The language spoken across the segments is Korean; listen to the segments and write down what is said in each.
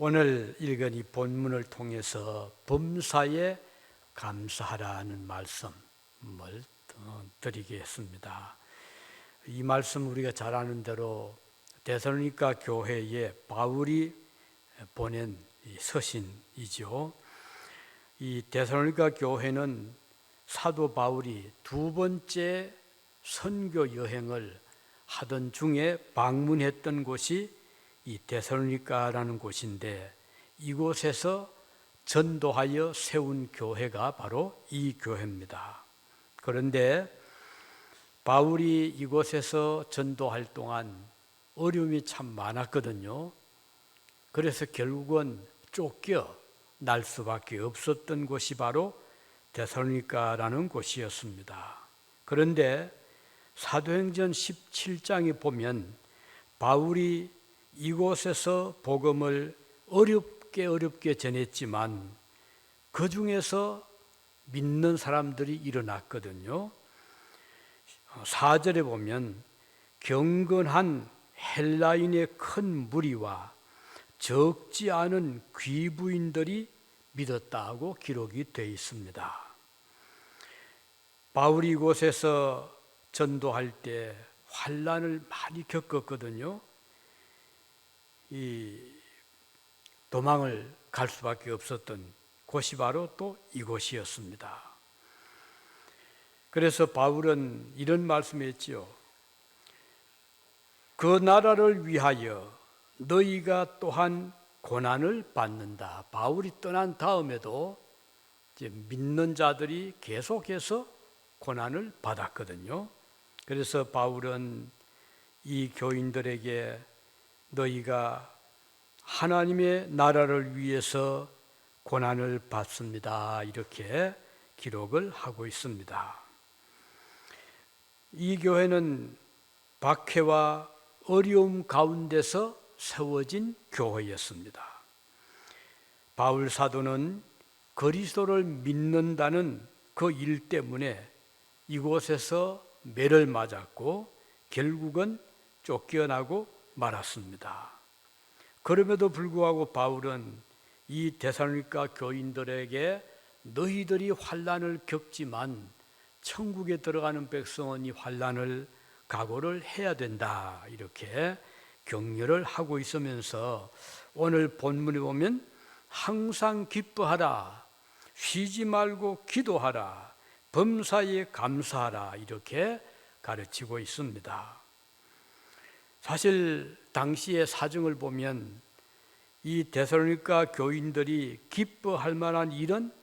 오늘 읽은 이 본문을 통해서 범사에 감사하라는 말씀을 드리겠습니다. 이 말씀 우리가 잘 아는 대로 데살로니가 교회에 바울이 보낸 서신이죠. 이 데살로니가 교회는 사도 바울이 두 번째 선교 여행을 하던 중에 방문했던 곳이 이 데살로니가라는 곳인데, 이곳에서 전도하여 세운 교회가 바로 이 교회입니다. 그런데 바울이 이곳에서 전도할 동안 어려움이 참 많았거든요. 그래서 결국은 쫓겨날 수밖에 없었던 곳이 바로 데살로니가라는 곳이었습니다. 그런데 사도행전 17장에 보면 바울이 이곳에서 복음을 어렵게 전했지만 그 중에서 믿는 사람들이 일어났거든요. 4절에 보면 경건한 헬라인의 큰 무리와 적지 않은 귀부인들이 믿었다고 기록이 되어 있습니다. 바울이 이곳에서 전도할 때 환난을 많이 겪었거든요. 이 도망을 갈 수밖에 없었던 곳이 바로 또 이곳이었습니다. 그래서 바울은 이런 말씀했지요. 그 나라를 위하여 너희가 또한 고난을 받는다. 바울이 떠난 다음에도 이제 믿는 자들이 계속해서 고난을 받았거든요. 그래서 바울은 이 교인들에게 너희가 하나님의 나라를 위해서 고난을 받습니다, 이렇게 기록을 하고 있습니다. 이 교회는 박해와 어려움 가운데서 세워진 교회였습니다. 바울 사도는 그리스도를 믿는다는 그 일 때문에 이곳에서 매를 맞았고 결국은 쫓겨나고 말았습니다. 그럼에도 불구하고 바울은 이 데살로니가 교인들에게 너희들이 환난을 겪지만 천국에 들어가는 백성은 이 환난을 각오를 해야 된다, 이렇게 격려를 하고 있으면서 오늘 본문에 보면 항상 기뻐하라, 쉬지 말고 기도하라, 범사에 감사하라, 이렇게 가르치고 있습니다. 사실 당시의 사정을 보면 이 데살로니가 교인들이 기뻐할 만한 일은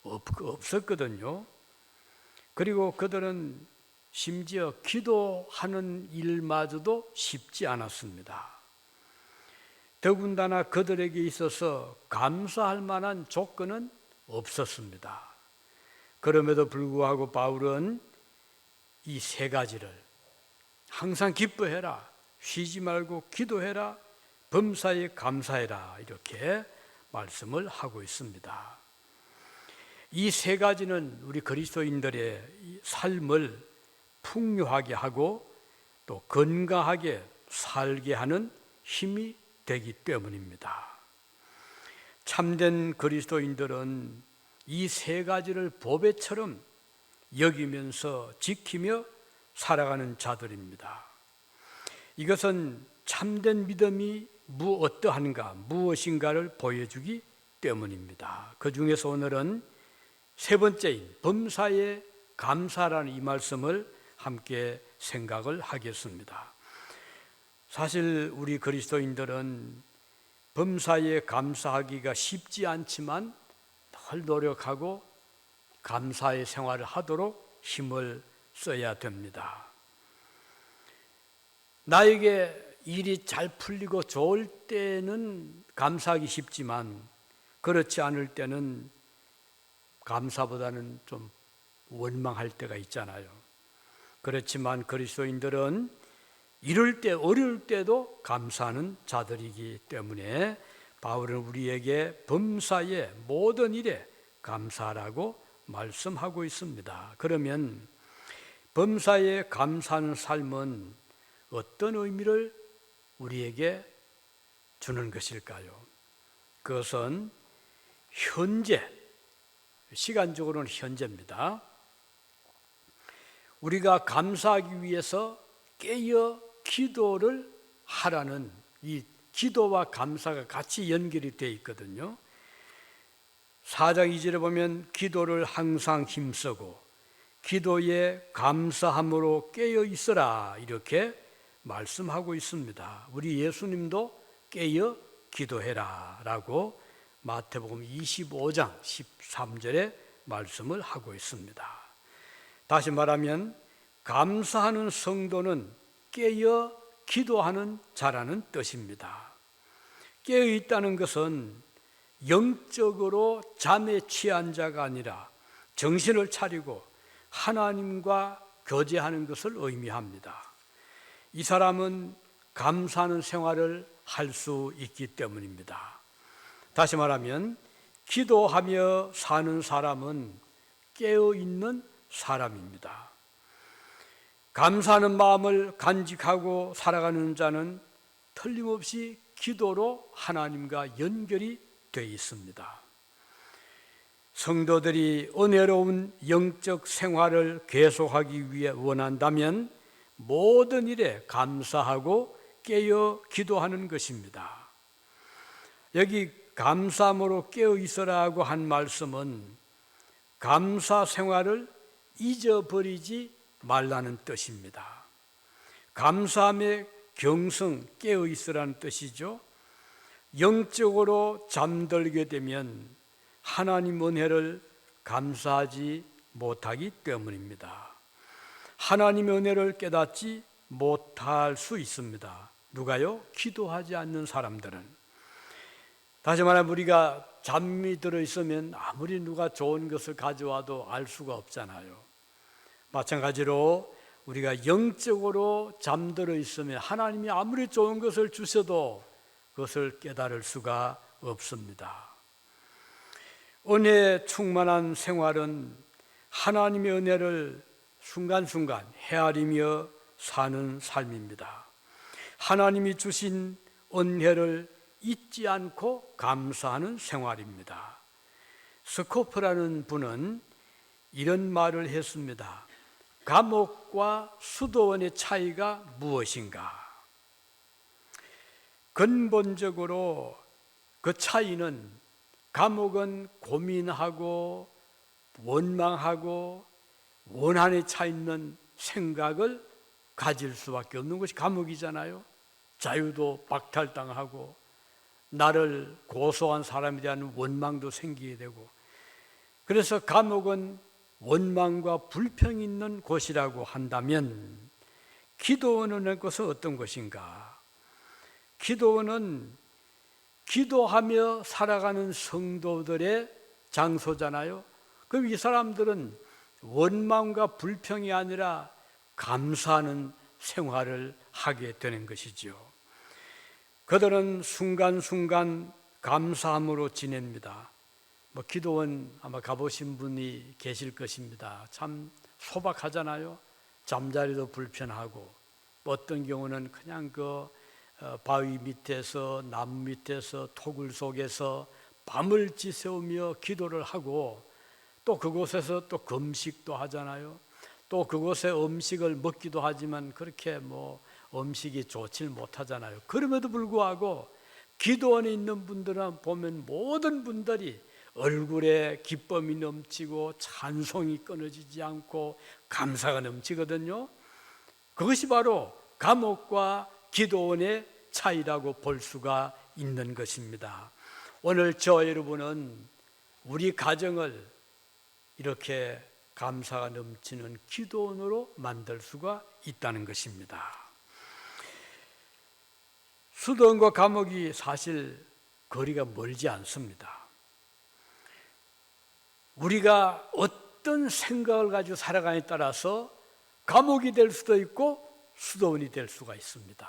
없었거든요. 그리고 그들은 심지어 기도하는 일마저도 쉽지 않았습니다. 더군다나 그들에게 있어서 감사할 만한 조건은 없었습니다. 그럼에도 불구하고 바울은 이 세 가지를 항상 기뻐해라, 쉬지 말고 기도해라, 범사에 감사해라, 이렇게 말씀을 하고 있습니다. 이 세 가지는 우리 그리스도인들의 삶을 풍요하게 하고 또 건강하게 살게 하는 힘이 되기 때문입니다. 참된 그리스도인들은 이 세 가지를 보배처럼 여기면서 지키며 살아가는 자들입니다. 이것은 참된 믿음이 어떠한가, 무엇인가를 보여주기 때문입니다. 그 중에서 오늘은 세 번째인 범사에 감사라는 이 말씀을 함께 생각을 하겠습니다. 사실 우리 그리스도인들은 범사에 감사하기가 쉽지 않지만 늘 노력하고 감사의 생활을 하도록 힘을 써야 됩니다. 나에게 일이 잘 풀리고 좋을 때는 감사하기 쉽지만 그렇지 않을 때는 감사보다는 좀 원망할 때가 있잖아요. 그렇지만 그리스도인들은 이럴 때 어려울 때도 감사하는 자들이기 때문에 바울은 우리에게 범사의 모든 일에 감사하라고 말씀하고 있습니다. 그러면 범사에 감사하는 삶은 어떤 의미를 우리에게 주는 것일까요? 그것은 현재, 시간적으로는 현재입니다. 우리가 감사하기 위해서 깨어 기도를 하라는, 이 기도와 감사가 같이 연결이 되어 있거든요. 4장 2절에 보면 기도를 항상 힘쓰고 기도에 감사함으로 깨어 있어라, 이렇게 말씀하고 있습니다. 우리 예수님도 깨어 기도해라 라고 마태복음 25장 13절에 말씀을 하고 있습니다. 다시 말하면 감사하는 성도는 깨어 기도하는 자라는 뜻입니다. 깨어 있다는 것은 영적으로 잠에 취한 자가 아니라 정신을 차리고 하나님과 교제하는 것을 의미합니다. 이 사람은 감사하는 생활을 할 수 있기 때문입니다. 다시 말하면 기도하며 사는 사람은 깨어 있는 사람입니다. 감사하는 마음을 간직하고 살아가는 자는 틀림없이 기도로 하나님과 연결이 되어 있습니다. 성도들이 은혜로운 영적 생활을 계속하기 위해 원한다면 모든 일에 감사하고 깨어 기도하는 것입니다. 여기 감사함으로 깨어 있으라고 한 말씀은 감사 생활을 잊어버리지 말라는 뜻입니다. 감사함의 경성, 깨어 있으라는 뜻이죠. 영적으로 잠들게 되면 하나님 은혜를 감사하지 못하기 때문입니다. 하나님의 은혜를 깨닫지 못할 수 있습니다. 누가요? 기도하지 않는 사람들은. 다시 말하면 우리가 잠이 들어 있으면 아무리 누가 좋은 것을 가져와도 알 수가 없잖아요. 마찬가지로 우리가 영적으로 잠들어 있으면 하나님이 아무리 좋은 것을 주셔도 그것을 깨달을 수가 없습니다. 은혜에 충만한 생활은 하나님의 은혜를 순간순간 헤아리며 사는 삶입니다. 하나님이 주신 은혜를 잊지 않고 감사하는 생활입니다. 스코프라는 분은 이런 말을 했습니다. 감옥과 수도원의 차이가 무엇인가? 근본적으로 그 차이는, 감옥은 고민하고 원망하고 원한에 차 있는 생각을 가질 수밖에 없는 것이 감옥이잖아요. 자유도 박탈당하고 나를 고소한 사람에 대한 원망도 생기게 되고, 그래서 감옥은 원망과 불평이 있는 곳이라고 한다면 기도원의 것은 어떤 것인가? 기도원은 기도하며 살아가는 성도들의 장소잖아요. 그럼 이 사람들은 원망과 불평이 아니라 감사하는 생활을 하게 되는 것이죠. 그들은 순간순간 감사함으로 지냅니다. 기도원 아마 가보신 분이 계실 것입니다. 참 소박하잖아요. 잠자리도 불편하고, 어떤 경우는 그냥 바위 밑에서, 나무 밑에서, 토굴 속에서 밤을 지새우며 기도를 하고, 또 그곳에서 또 금식도 하잖아요. 또 그곳에 음식을 먹기도 하지만 그렇게 음식이 좋질 못하잖아요. 그럼에도 불구하고 기도원에 있는 분들은 보면 모든 분들이 얼굴에 기쁨이 넘치고 찬송이 끊어지지 않고 감사가 넘치거든요. 그것이 바로 감옥과 기도원의 차이라고 볼 수가 있는 것입니다. 오늘 저 여러분은 우리 가정을 이렇게 감사가 넘치는 기도원으로 만들 수가 있다는 것입니다. 수도원과 감옥이 사실 거리가 멀지 않습니다. 우리가 어떤 생각을 가지고 살아가냐에 따라서 감옥이 될 수도 있고 수도원이 될 수가 있습니다.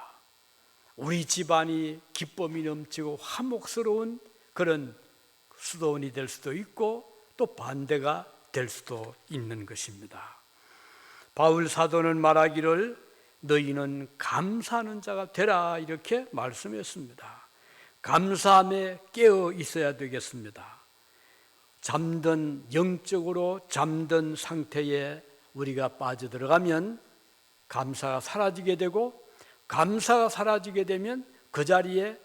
우리 집안이 기쁨이 넘치고 화목스러운 그런 수도원이 될 수도 있고, 또 반대가 될 수도 있는 것입니다. 바울 사도는 말하기를 너희는 감사하는 자가 되라, 이렇게 말씀했습니다. 감사함에 깨어 있어야 되겠습니다. 영적으로 잠든 상태에 우리가 빠져들어가면 감사가 사라지게 되고, 감사가 사라지게 되면 그 자리에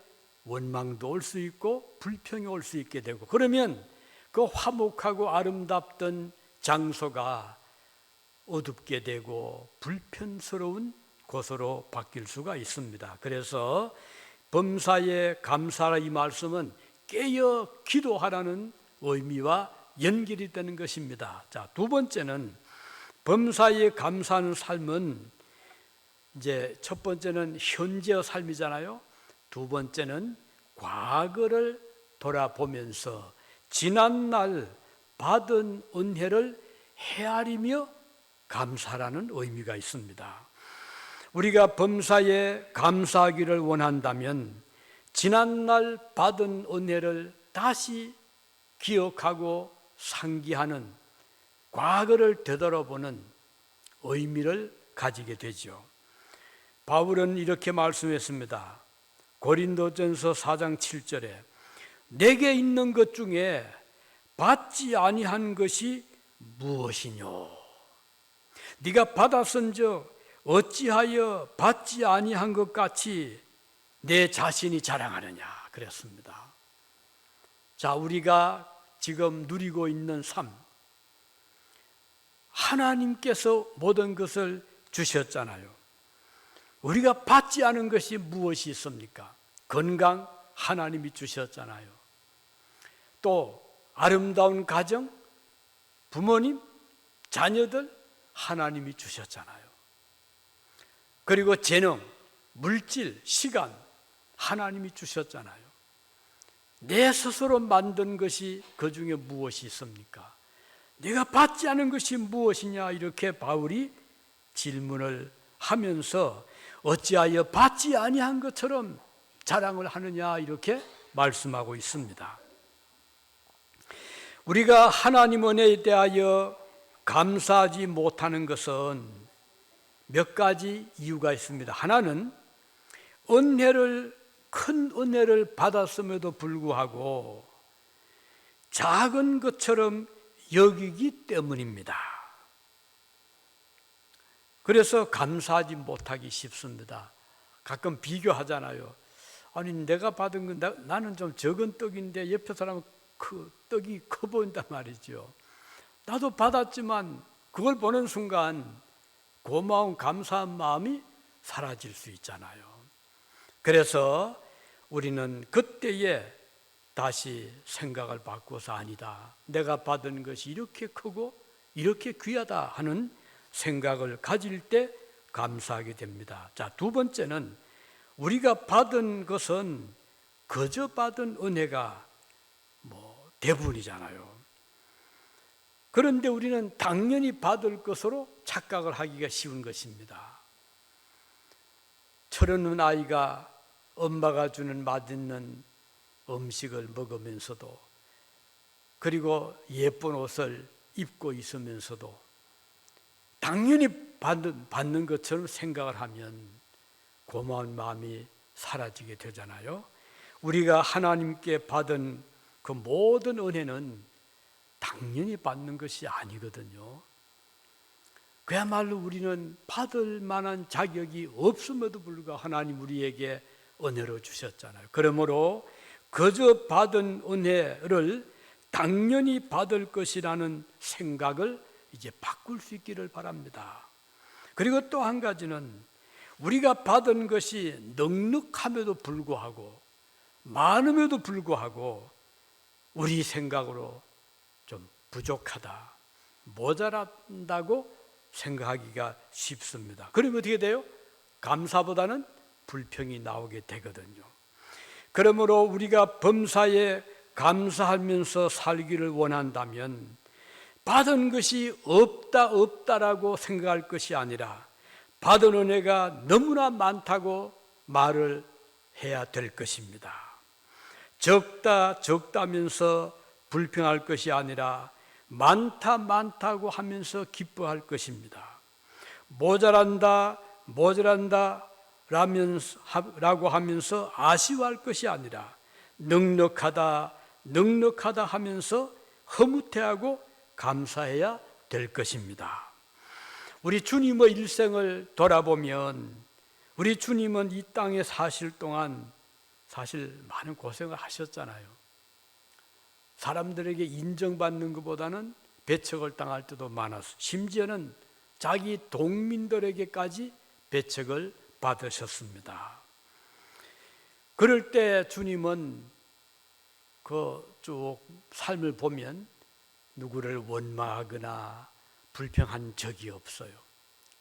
원망도 올 수 있고 불평이 올 수 있게 되고, 그러면 그 화목하고 아름답던 장소가 어둡게 되고 불편스러운 곳으로 바뀔 수가 있습니다. 그래서 범사에 감사라 이 말씀은 깨어 기도하라는 의미와 연결이 되는 것입니다. 자, 두 번째는 범사에 감사하는 삶은, 이제 첫 번째는 현재의 삶이잖아요. 두 번째는 과거를 돌아보면서 지난날 받은 은혜를 헤아리며 감사라는 의미가 있습니다. 우리가 범사에 감사하기를 원한다면 지난날 받은 은혜를 다시 기억하고 상기하는, 과거를 되돌아보는 의미를 가지게 되죠. 바울은 이렇게 말씀했습니다. 고린도전서 4장 7절에 내게 있는 것 중에 받지 아니한 것이 무엇이뇨? 네가 받았은즉 어찌하여 받지 아니한 것 같이 내 자신이 자랑하느냐 그랬습니다. 자, 우리가 지금 누리고 있는 삶, 하나님께서 모든 것을 주셨잖아요. 우리가 받지 않은 것이 무엇이 있습니까? 건강 하나님이 주셨잖아요. 또 아름다운 가정, 부모님, 자녀들 하나님이 주셨잖아요. 그리고 재능, 물질, 시간 하나님이 주셨잖아요. 내 스스로 만든 것이 그 중에 무엇이 있습니까? 내가 받지 않은 것이 무엇이냐, 이렇게 바울이 질문을 하면서 어찌하여 받지 아니한 것처럼 자랑을 하느냐, 이렇게 말씀하고 있습니다. 우리가 하나님 은혜에 대하여 감사하지 못하는 것은 몇 가지 이유가 있습니다. 하나는 큰 은혜를 받았음에도 불구하고 작은 것처럼 여기기 때문입니다. 그래서 감사하지 못하기 쉽습니다. 가끔 비교하잖아요. 아니, 내가 받은 건 나는 좀 적은 떡인데 옆에 사람은 떡이 커 보인단 말이죠. 나도 받았지만 그걸 보는 순간 고마운 감사한 마음이 사라질 수 있잖아요. 그래서 우리는 그때에 다시 생각을 바꿔서 아니다, 내가 받은 것이 이렇게 크고 이렇게 귀하다 하는 생각을 가질 때 감사하게 됩니다. 자, 두 번째는 우리가 받은 것은 거저 받은 은혜가 대부분이잖아요. 그런데 우리는 당연히 받을 것으로 착각을 하기가 쉬운 것입니다. 철없는 아이가 엄마가 주는 맛있는 음식을 먹으면서도, 그리고 예쁜 옷을 입고 있으면서도 당연히 받는 것처럼 생각을 하면 고마운 마음이 사라지게 되잖아요. 우리가 하나님께 받은 그 모든 은혜는 당연히 받는 것이 아니거든요. 그야말로 우리는 받을 만한 자격이 없음에도 불구하고 하나님 우리에게 은혜로 주셨잖아요. 그러므로 거저 받은 은혜를 당연히 받을 것이라는 생각을 이제 바꿀 수 있기를 바랍니다. 그리고 또 한 가지는 우리가 받은 것이 넉넉함에도 불구하고, 많음에도 불구하고 우리 생각으로 좀 부족하다, 모자란다고 생각하기가 쉽습니다. 그러면 어떻게 돼요? 감사보다는 불평이 나오게 되거든요. 그러므로 우리가 범사에 감사하면서 살기를 원한다면 받은 것이 없다라고 생각할 것이 아니라 받은 은혜가 너무나 많다고 말을 해야 될 것입니다. 적다면서 불평할 것이 아니라 많다고 하면서 기뻐할 것입니다. 모자란다 라고 하면서 아쉬워할 것이 아니라 넉넉하다 넉넉하다 하면서 허무태하고 감사해야 될 것입니다. 우리 주님의 일생을 돌아보면 우리 주님은 이 땅에 사실 동안 사실 많은 고생을 하셨잖아요. 사람들에게 인정받는 것보다는 배척을 당할 때도 많았어요. 심지어는 자기 동민들에게까지 배척을 받으셨습니다. 그럴 때 주님은 그 쭉 삶을 보면 누구를 원망하거나 불평한 적이 없어요.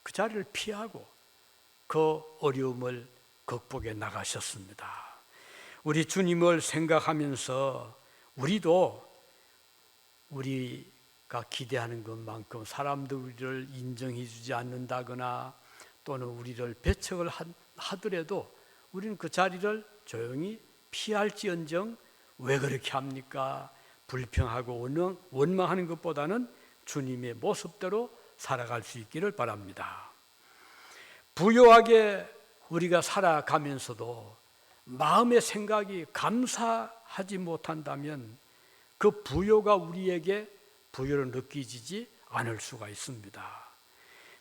그 자리를 피하고 그 어려움을 극복해 나가셨습니다. 우리 주님을 생각하면서 우리도 우리가 기대하는 것만큼 사람들 우리를 인정해 주지 않는다거나 또는 우리를 배척을 하더라도 우리는 그 자리를 조용히 피할지언정 왜 그렇게 합니까? 불평하고 원망하는 것보다는 주님의 모습대로 살아갈 수 있기를 바랍니다. 부요하게 우리가 살아가면서도 마음의 생각이 감사하지 못한다면 그 부요가 우리에게 부요로 느껴지지 않을 수가 있습니다.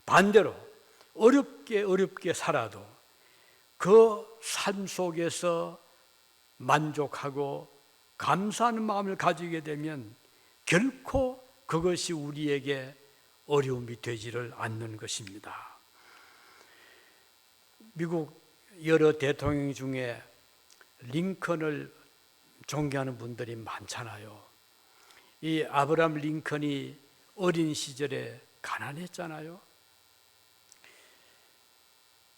반대로 어렵게 살아도 그 삶 속에서 만족하고 감사하는 마음을 가지게 되면 결코 그것이 우리에게 어려움이 되지를 않는 것입니다. 미국 여러 대통령 중에 링컨을 존경하는 분들이 많잖아요. 이 아브라함 링컨이 어린 시절에 가난했잖아요.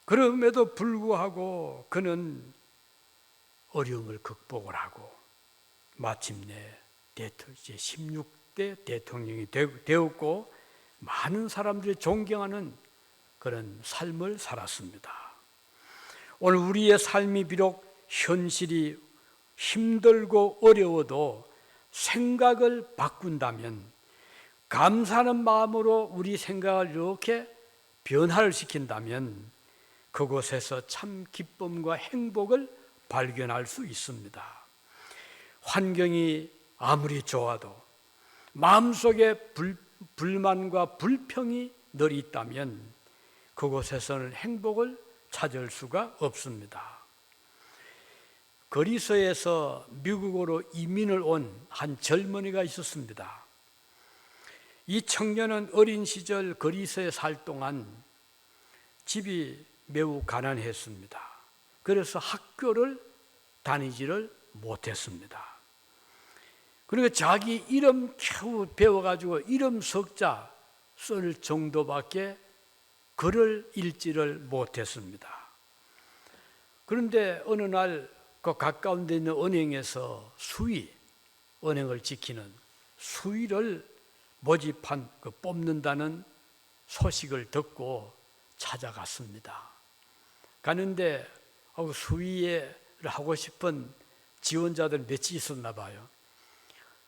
그럼에도 불구하고 그는 어려움을 극복을 하고 마침내 16대 대통령이 되었고 많은 사람들이 존경하는 그런 삶을 살았습니다. 오늘 우리의 삶이 비록 현실이 힘들고 어려워도 생각을 바꾼다면 감사하는 마음으로 우리 생각을 이렇게 변화를 시킨다면 그곳에서 참 기쁨과 행복을 발견할 수 있습니다. 환경이 아무리 좋아도 마음속에 불만과 불평이 늘 있다면 그곳에서는 행복을 찾을 수가 없습니다. 그리스에서 미국으로 이민을 온 한 젊은이가 있었습니다. 이 청년은 어린 시절 그리스에 살 동안 집이 매우 가난했습니다. 그래서 학교를 다니지를 못했습니다. 그러니까 자기 이름 겨우 배워가지고 이름 석자 쓸 정도밖에 글을 읽지를 못했습니다. 그런데 어느 날 그 가까운 데 있는 은행에서 은행을 지키는 수위를 모집한 뽑는다는 소식을 듣고 찾아갔습니다. 가는데 수위를 하고 싶은 지원자들 몇이 있었나 봐요.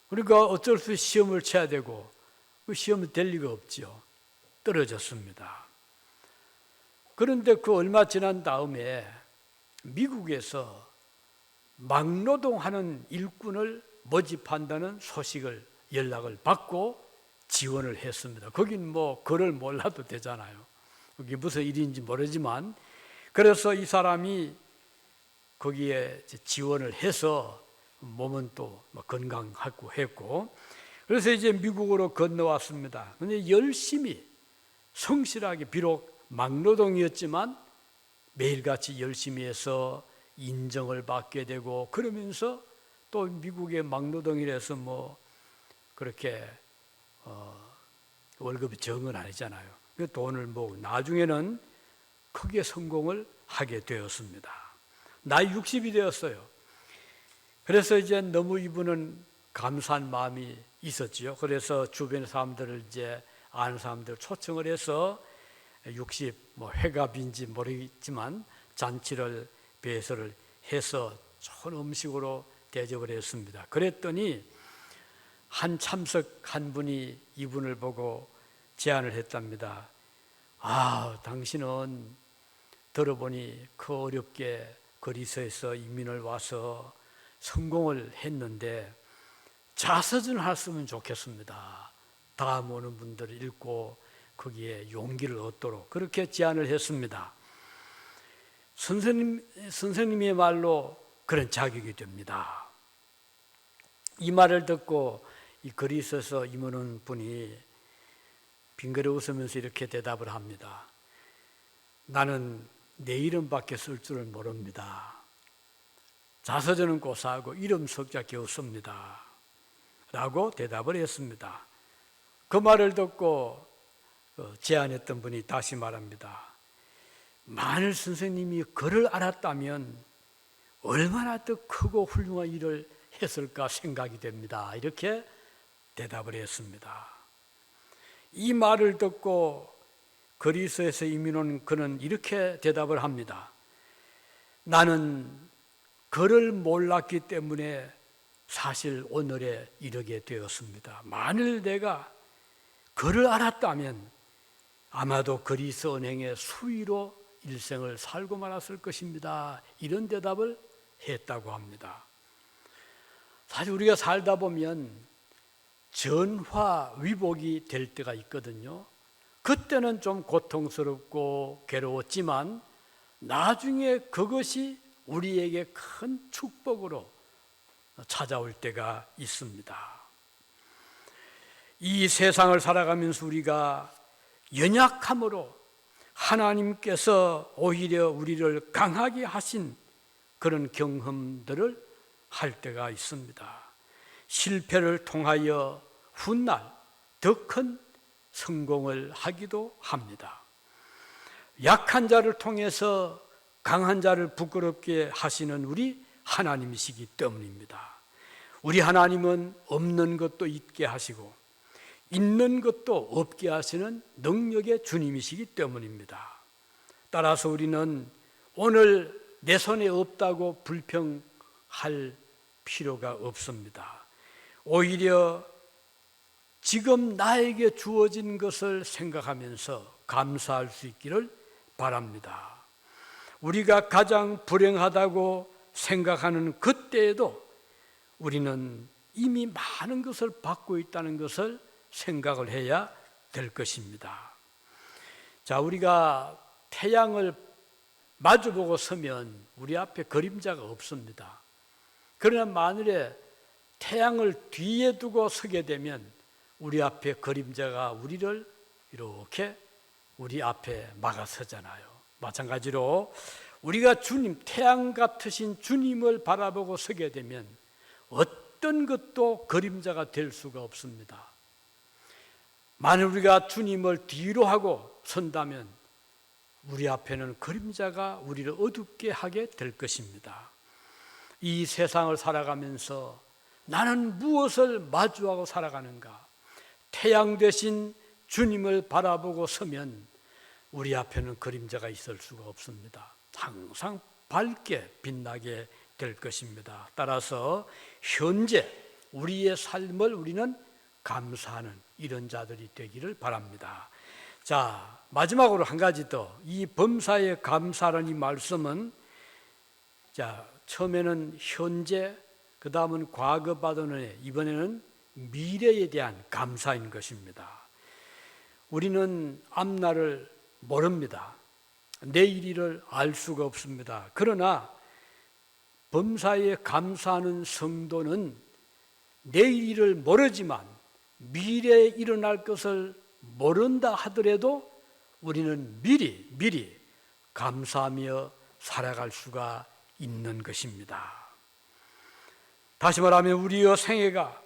그러니까 어쩔 수 없이 시험을 쳐야 되고 그 시험을 될 리가 없죠. 떨어졌습니다. 그런데 그 얼마 지난 다음에 미국에서 막노동하는 일꾼을 모집한다는 연락을 받고 지원을 했습니다. 거긴 글을 몰라도 되잖아요. 그게 무슨 일인지 모르지만 그래서 이 사람이 거기에 지원을 해서 몸은 또 건강하고 했고 그래서 이제 미국으로 건너왔습니다. 근데 열심히 성실하게 비록 막노동이었지만 매일같이 열심히 해서 인정을 받게 되고 그러면서 또 미국의 막노동이라서 그렇게 월급이 적은 건 아니잖아요. 그 돈을 나중에는 크게 성공을 하게 되었습니다. 나이 60이 되었어요. 그래서 이제 너무 이분은 감사한 마음이 있었지요. 그래서 주변 사람들을 아는 사람들 초청을 해서 60 회갑인지 모르겠지만 잔치를 배설을 해서 좋은 음식으로 대접을 했습니다. 그랬더니 한 참석한 분이 이분을 보고 제안을 했답니다. 당신은 들어보니 그 어렵게 그리스에서 이민을 와서 성공을 했는데 자서전을 했으면 좋겠습니다. 다음 오는 분들을 읽고 거기에 용기를 얻도록 그렇게 제안을 했습니다. 선생님의 말로 그런 자격이 됩니다. 이 말을 듣고 이 글이 있어서 임원원 분이 빙그레 웃으면서 이렇게 대답을 합니다. 나는 내 이름밖에 쓸 줄을 모릅니다. 자서전은 고사하고 이름 석자 겨우 씁니다. 라고 대답을 했습니다. 그 말을 듣고 제안했던 분이 다시 말합니다. 만일 선생님이 글을 알았다면 얼마나 더 크고 훌륭한 일을 했을까 생각이 됩니다. 이렇게 대답을 했습니다. 이 말을 듣고 그리스에서 이민 온 그는 이렇게 대답을 합니다. 나는 글을 몰랐기 때문에 사실 오늘에 이르게 되었습니다. 만일 내가 글을 알았다면 아마도 그리스 언행의 수위로 일생을 살고 말았을 것입니다. 이런 대답을 했다고 합니다. 사실 우리가 살다 보면 전화위복이 될 때가 있거든요. 그때는 좀 고통스럽고 괴로웠지만 나중에 그것이 우리에게 큰 축복으로 찾아올 때가 있습니다. 이 세상을 살아가면서 우리가 연약함으로 하나님께서 오히려 우리를 강하게 하신 그런 경험들을 할 때가 있습니다. 실패를 통하여 훗날 더 큰 성공을 하기도 합니다. 약한 자를 통해서 강한 자를 부끄럽게 하시는 우리 하나님이시기 때문입니다. 우리 하나님은 없는 것도 있게 하시고 있는 것도 없게 하시는 능력의 주님이시기 때문입니다. 따라서 우리는 오늘 내 손에 없다고 불평할 필요가 없습니다. 오히려 지금 나에게 주어진 것을 생각하면서 감사할 수 있기를 바랍니다. 우리가 가장 불행하다고 생각하는 그때에도 우리는 이미 많은 것을 받고 있다는 것을 생각을 해야 될 것입니다. 자, 우리가 태양을 마주보고 서면 우리 앞에 그림자가 없습니다. 그러나 만일에 태양을 뒤에 두고 서게 되면 우리 앞에 그림자가 우리를 이렇게 우리 앞에 막아서잖아요. 마찬가지로 우리가 주님, 태양 같으신 주님을 바라보고 서게 되면 어떤 것도 그림자가 될 수가 없습니다. 만일 우리가 주님을 뒤로 하고 선다면 우리 앞에는 그림자가 우리를 어둡게 하게 될 것입니다. 이 세상을 살아가면서 나는 무엇을 마주하고 살아가는가? 태양 대신 주님을 바라보고 서면 우리 앞에는 그림자가 있을 수가 없습니다. 항상 밝게 빛나게 될 것입니다. 따라서 현재 우리의 삶을 우리는 감사하는 이런 자들이 되기를 바랍니다. 자, 마지막으로 한 가지 더, 이 범사에 감사라는 이 말씀은 자, 처음에는 현재, 그 다음은 과거 받은 은혜, 이번에는 미래에 대한 감사인 것입니다. 우리는 앞날을 모릅니다. 내일 일을 알 수가 없습니다. 그러나 범사에 감사하는 성도는 내일 일을 모르지만 미래에 일어날 것을 모른다 하더라도 우리는 미리 감사하며 살아갈 수가 있는 것입니다. 다시 말하면 우리의 생애가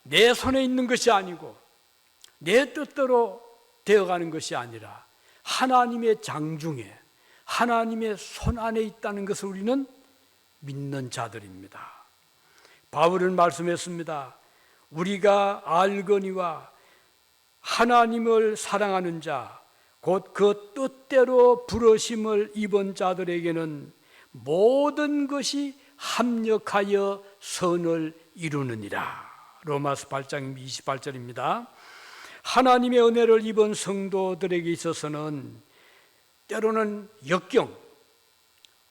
내 손에 있는 것이 아니고 내 뜻대로 되어가는 것이 아니라 하나님의 장중에 하나님의 손 안에 있다는 것을 우리는 믿는 자들입니다. 바울은 말씀했습니다. 우리가 알거니와 하나님을 사랑하는 자, 곧 그 뜻대로 부르심을 입은 자들에게는 모든 것이 합력하여 선을 이루느니라. 로마서 8장 28절입니다. 하나님의 은혜를 입은 성도들에게 있어서는 때로는 역경,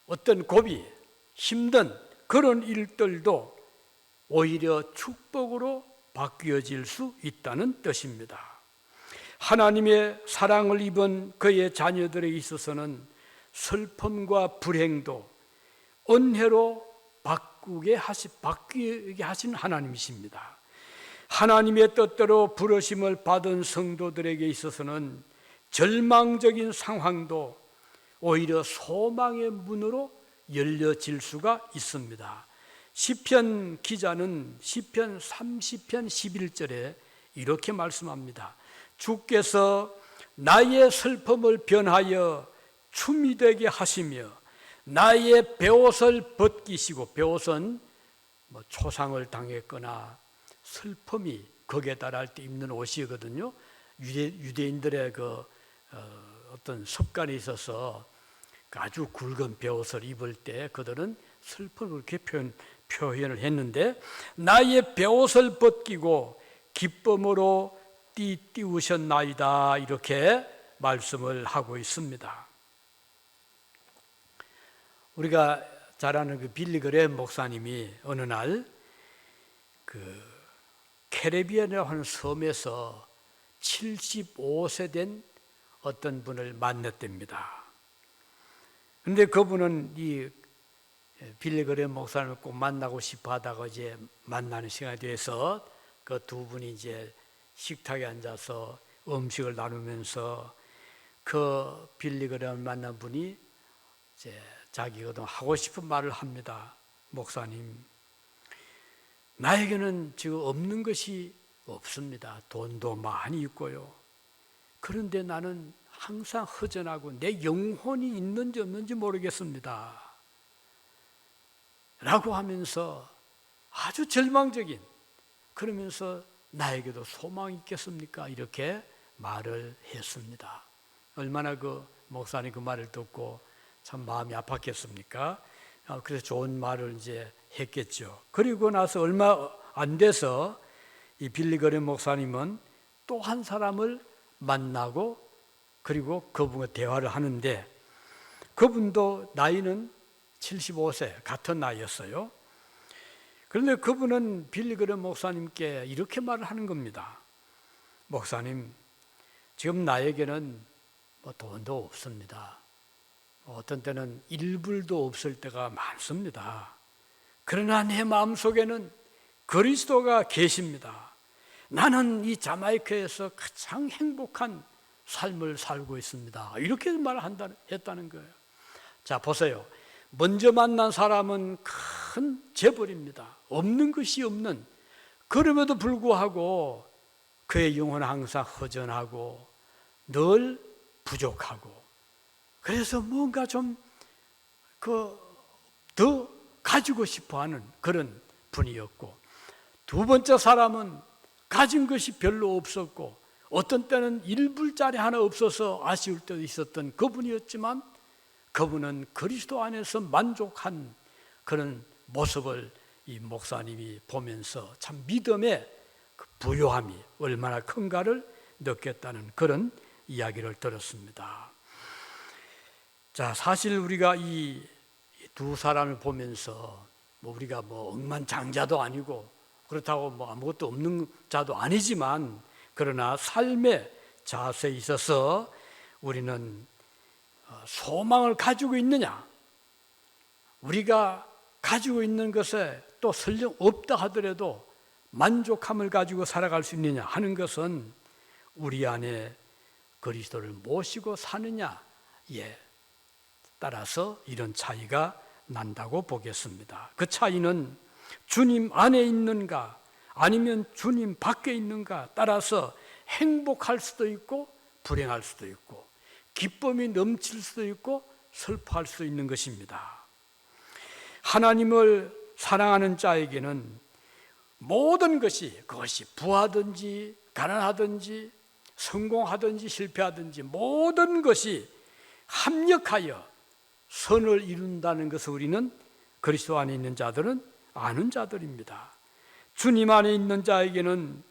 어떤 고비, 힘든 그런 일들도 오히려 축복으로 바뀌어질 수 있다는 뜻입니다. 하나님의 사랑을 입은 그의 자녀들에 있어서는 슬픔과 불행도 은혜로 바뀌게 하신 하나님이십니다. 하나님의 뜻대로 부르심을 받은 성도들에게 있어서는 절망적인 상황도 오히려 소망의 문으로 열려질 수가 있습니다. 시편 기자는 시편 30편 11절에 이렇게 말씀합니다. 주께서 나의 슬픔을 변하여 춤이 되게 하시며 나의 베옷을 벗기시고, 베옷은 초상을 당했거나 슬픔이 거기에 달할 때 입는 옷이거든요. 유대인들의 어떤 습관이 있어서 아주 굵은 베옷을 입을 때 그들은 슬픔을 그렇게 표현을 했는데, 나의 베옷을 벗기고 기쁨으로 띠우셨나이다, 이렇게 말씀을 하고 있습니다. 우리가 잘 아는 그 빌리 그레엄 목사님이 어느 날 캐리비안이라고 하는 섬에서 75세 된 어떤 분을 만났답니다. 그런데 그분은 이 빌리 그레엄 목사님을 꼭 만나고 싶어 하다가 이제 만나는 시간이 돼서 그 두 분이 이제 식탁에 앉아서 음식을 나누면서 그 빌리 그레엄을 만난 분이 이제 자기가 하고 싶은 말을 합니다. 목사님, 나에게는 지금 없는 것이 없습니다. 돈도 많이 있고요. 그런데 나는 항상 허전하고 내 영혼이 있는지 없는지 모르겠습니다. 라고 하면서 아주 절망적인, 그러면서 나에게도 소망이 있겠습니까? 이렇게 말을 했습니다. 얼마나 그 목사님 그 말을 듣고 참 마음이 아팠겠습니까? 그래서 좋은 말을 이제 했겠죠. 그리고 나서 얼마 안 돼서 이 빌리 그레엄 목사님은 또 한 사람을 만나고 그리고 그분과 대화를 하는데, 그분도 나이는 75세, 같은 나이였어요. 그런데 그분은 빌리 그레엄 목사님께 이렇게 말을 하는 겁니다. 목사님, 지금 나에게는 돈도 없습니다. 어떤 때는 일불도 없을 때가 많습니다. 그러나 내 마음속에는 그리스도가 계십니다. 나는 이 자마이카에서 가장 행복한 삶을 살고 있습니다. 이렇게 했다는 거예요. 자, 보세요. 먼저 만난 사람은 큰 재벌입니다. 없는 것이 없는, 그럼에도 불구하고 그의 영혼은 항상 허전하고 늘 부족하고, 그래서 뭔가 좀 더 가지고 싶어 하는 그런 분이었고, 두 번째 사람은 가진 것이 별로 없었고 어떤 때는 일불짜리 하나 없어서 아쉬울 때도 있었던 그분이었지만, 그분은 그리스도 안에서 만족한 그런 모습을 이 목사님이 보면서 참 믿음의 그 부요함이 얼마나 큰가를 느꼈다는 그런 이야기를 들었습니다. 자, 사실 우리가 이 두 사람을 보면서 우리가 억만장자도 아니고 그렇다고 아무것도 없는 자도 아니지만, 그러나 삶의 자세에 있어서 우리는 소망을 가지고 있느냐, 우리가 가지고 있는 것에 또 설령 없다 하더라도 만족함을 가지고 살아갈 수 있느냐 하는 것은 우리 안에 그리스도를 모시고 사느냐에 따라서 이런 차이가 난다고 보겠습니다. 그 차이는 주님 안에 있는가 아니면 주님 밖에 있는가 따라서 행복할 수도 있고 불행할 수도 있고, 기쁨이 넘칠 수도 있고 슬퍼할 수 있는 것입니다. 하나님을 사랑하는 자에게는 모든 것이, 그것이 부하든지 가난하든지 성공하든지 실패하든지 모든 것이 합력하여 선을 이룬다는 것을 우리는 그리스도 안에 있는 자들은 아는 자들입니다. 주님 안에 있는 자에게는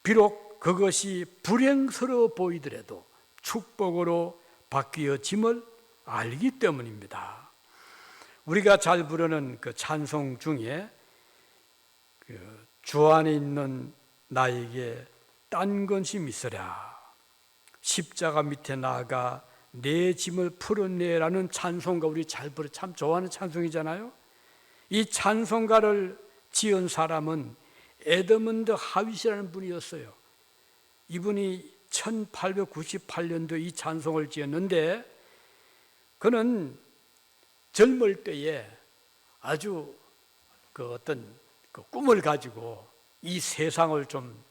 비록 그것이 불행스러워 보이더라도 축복으로 바뀌어짐을 알기 때문입니다. 우리가 잘 부르는 그 찬송 중에 주 안에 있는 나에게 딴 것이 있으랴, 십자가 밑에 나아가 내 짐을 풀었네라는 찬송가, 우리 잘 부르 참 좋아하는 찬송이잖아요. 이 찬송가를 지은 사람은 에드먼드 하윗이라는 분이었어요. 이분이 1898년도에 이 찬송을 지었는데, 그는 젊을 때에 아주 어떤 꿈을 가지고 이 세상을 좀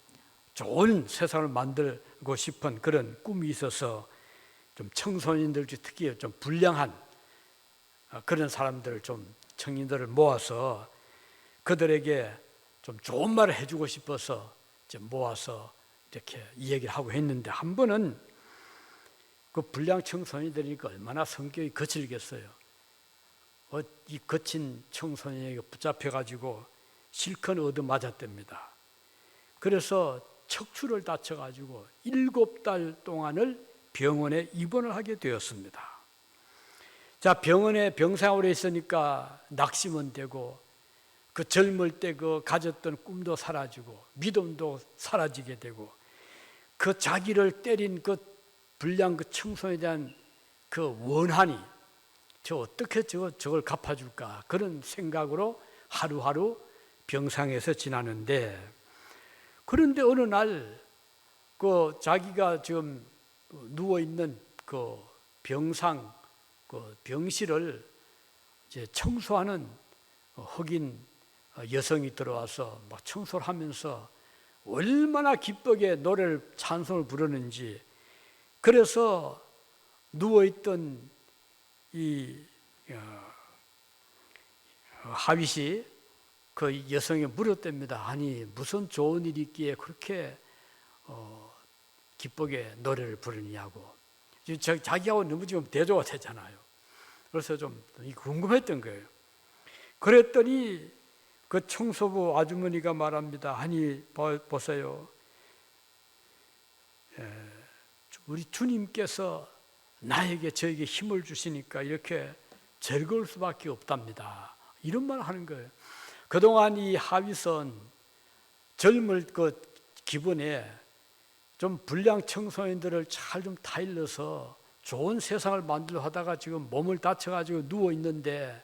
좋은 세상을 만들고 싶은 그런 꿈이 있어서 좀 청소년들, 특히 좀 불량한 그런 사람들을, 좀 청년들을 모아서 그들에게 좀 좋은 말을 해주고 싶어서 모아서 이렇게 이야기를 하고 했는데, 한 번은 그 불량 청소년들이니까 얼마나 성격이 거칠겠어요. 이 거친 청소년에게 붙잡혀가지고 실컷 얻어맞았답니다. 그래서 척추를 다쳐가지고 7달 동안을 병원에 입원을 하게 되었습니다. 자, 병원에 병상으로 있으니까 낙심은 되고, 그 젊을 때 그 가졌던 꿈도 사라지고 믿음도 사라지게 되고, 그 자기를 때린 그 불량 그 청소년에 대한 그 원한이, 어떻게 저걸 갚아줄까, 그런 생각으로 하루하루 병상에서 지나는데, 그런데 어느 날 자기가 지금 누워 있는 그 병상, 병실을 이제 청소하는 흑인 여성이 들어와서 막 청소를 하면서 얼마나 기쁘게 노래를, 찬송을 부르는지, 그래서 누워있던 이 하윗이 그 여성에 물었답니다. 아니, 무슨 좋은 일이 있기에 그렇게 기쁘게 노래를 부르느냐고. 자기하고 너무 지금 대조가 되잖아요. 그래서 좀 궁금했던 거예요. 그랬더니 그 청소부 아주머니가 말합니다. 아니, 보세요. 우리 주님께서 저에게 힘을 주시니까 이렇게 즐거울 수밖에 없답니다. 이런 말을 하는 거예요. 그동안 이 하윗은 젊을 기분에 좀 불량 청소년들을 잘 좀 타일러서 좋은 세상을 만들려 하다가 지금 몸을 다쳐가지고 누워 있는데,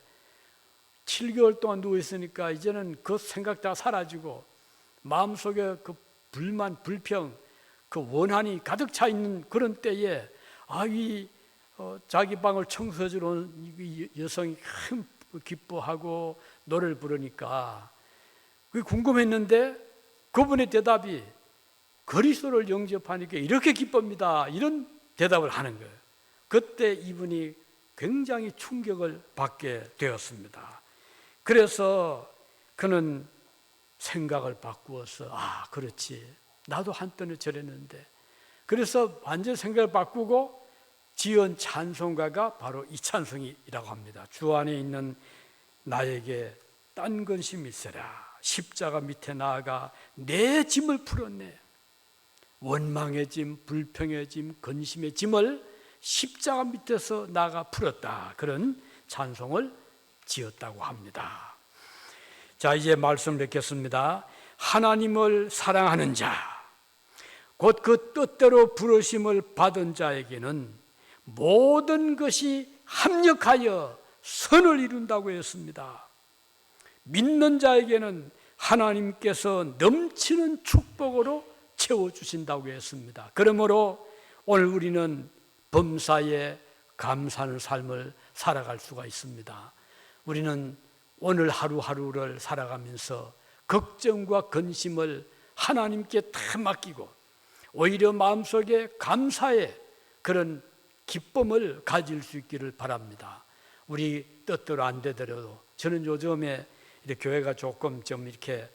7개월 동안 누워 있으니까 이제는 그 생각 다 사라지고 마음속에 그 불만, 불평, 그 원한이 가득 차 있는 그런 때에 자기 방을 청소해주는 이 여성이 큰 기뻐하고 노래를 부르니까 그게 궁금했는데, 그분의 대답이 그리스도를 영접하니까 이렇게 기쁩니다, 이런 대답을 하는 거예요. 그때 이분이 굉장히 충격을 받게 되었습니다. 그래서 그는 생각을 바꾸어서, 그렇지, 나도 한때는 저랬는데, 그래서 완전 생각을 바꾸고 지은 찬송가가 바로 이 찬송이라고 합니다. 주 안에 있는 나에게 딴 근심이 있으랴, 십자가 밑에 나아가 내 짐을 풀었네. 원망의 짐, 불평의 짐, 근심의 짐을 십자가 밑에서 나가 풀었다, 그런 찬송을 지었다고 합니다. 자, 이제 말씀 뵙겠습니다. 하나님을 사랑하는 자, 곧 그 뜻대로 부르심을 받은 자에게는 모든 것이 합력하여 선을 이룬다고 했습니다. 믿는 자에게는 하나님께서 넘치는 축복으로 채워주신다고 했습니다. 그러므로 오늘 우리는 범사에 감사하는 삶을 살아갈 수가 있습니다. 우리는 오늘 하루하루를 살아가면서 걱정과 근심을 하나님께 다 맡기고 오히려 마음속에 감사의 그런 기쁨을 가질 수 있기를 바랍니다. 우리 뜻대로 안 되더라도, 저는 요즘에 이렇게 교회가 조금 좀 이렇게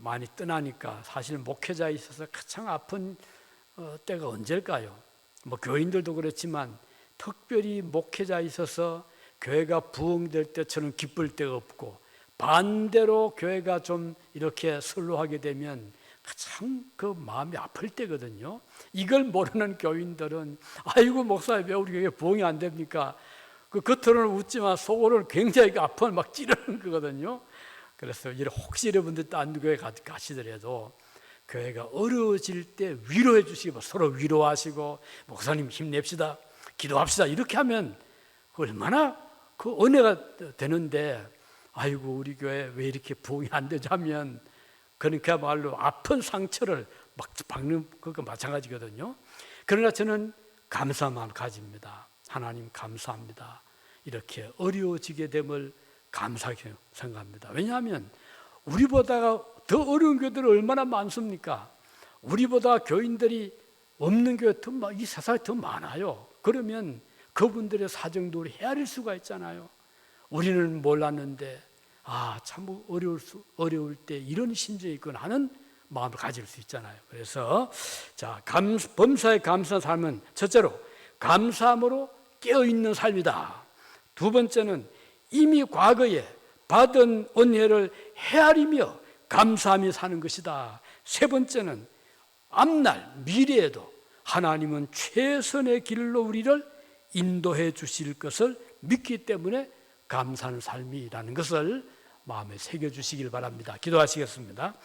많이 떠나니까 사실 목회자에 있어서 가장 아픈 때가 언제일까요? 뭐 교인들도 그렇지만 특별히 목회자에 있어서 교회가 부흥될 때 저는 기쁠 데가 없고, 반대로 교회가 좀 이렇게 설로하게 되면 가장 그 마음이 아플 때거든요. 이걸 모르는 교인들은 아이고 목사님 왜 우리 교회 부흥이 안 됩니까? 그 겉으로는 웃지만 속으로는 굉장히 아픈 막 찌르는 거거든요. 그래서 혹시 여러분들 딴 교회 가시더라도 교회가 어려워질 때 위로해 주시고 서로 위로하시고 목사님 힘냅시다, 기도합시다 이렇게 하면 얼마나 그 은혜가 되는데, 아이고 우리 교회 왜 이렇게 부흥이 안 되지 하면 그러니까말로 아픈 상처를 막 박는 그거 마찬가지거든요. 그러나 저는 감사한 마음 가집니다. 하나님 감사합니다. 이렇게 어려워지게 됨을 감사하게 생각합니다. 왜냐하면 우리보다 더 어려운 교회들이 얼마나 많습니까? 우리보다 교인들이 없는 교회 이 세상에 더 많아요. 그러면 그분들의 사정도 헤아릴 수가 있잖아요. 우리는 몰랐는데 참 어려울 때 이런 심정이 있구나 하는 마음을 가질 수 있잖아요. 그래서 범사에 감사한 삶은 첫째로 감사함으로 깨어있는 삶이다. 두 번째는 이미 과거에 받은 은혜를 헤아리며 감사하며 사는 것이다. 세 번째는 앞날 미래에도 하나님은 최선의 길로 우리를 인도해 주실 것을 믿기 때문에 감사하는 삶이라는 것을 마음에 새겨주시길 바랍니다. 기도하시겠습니다.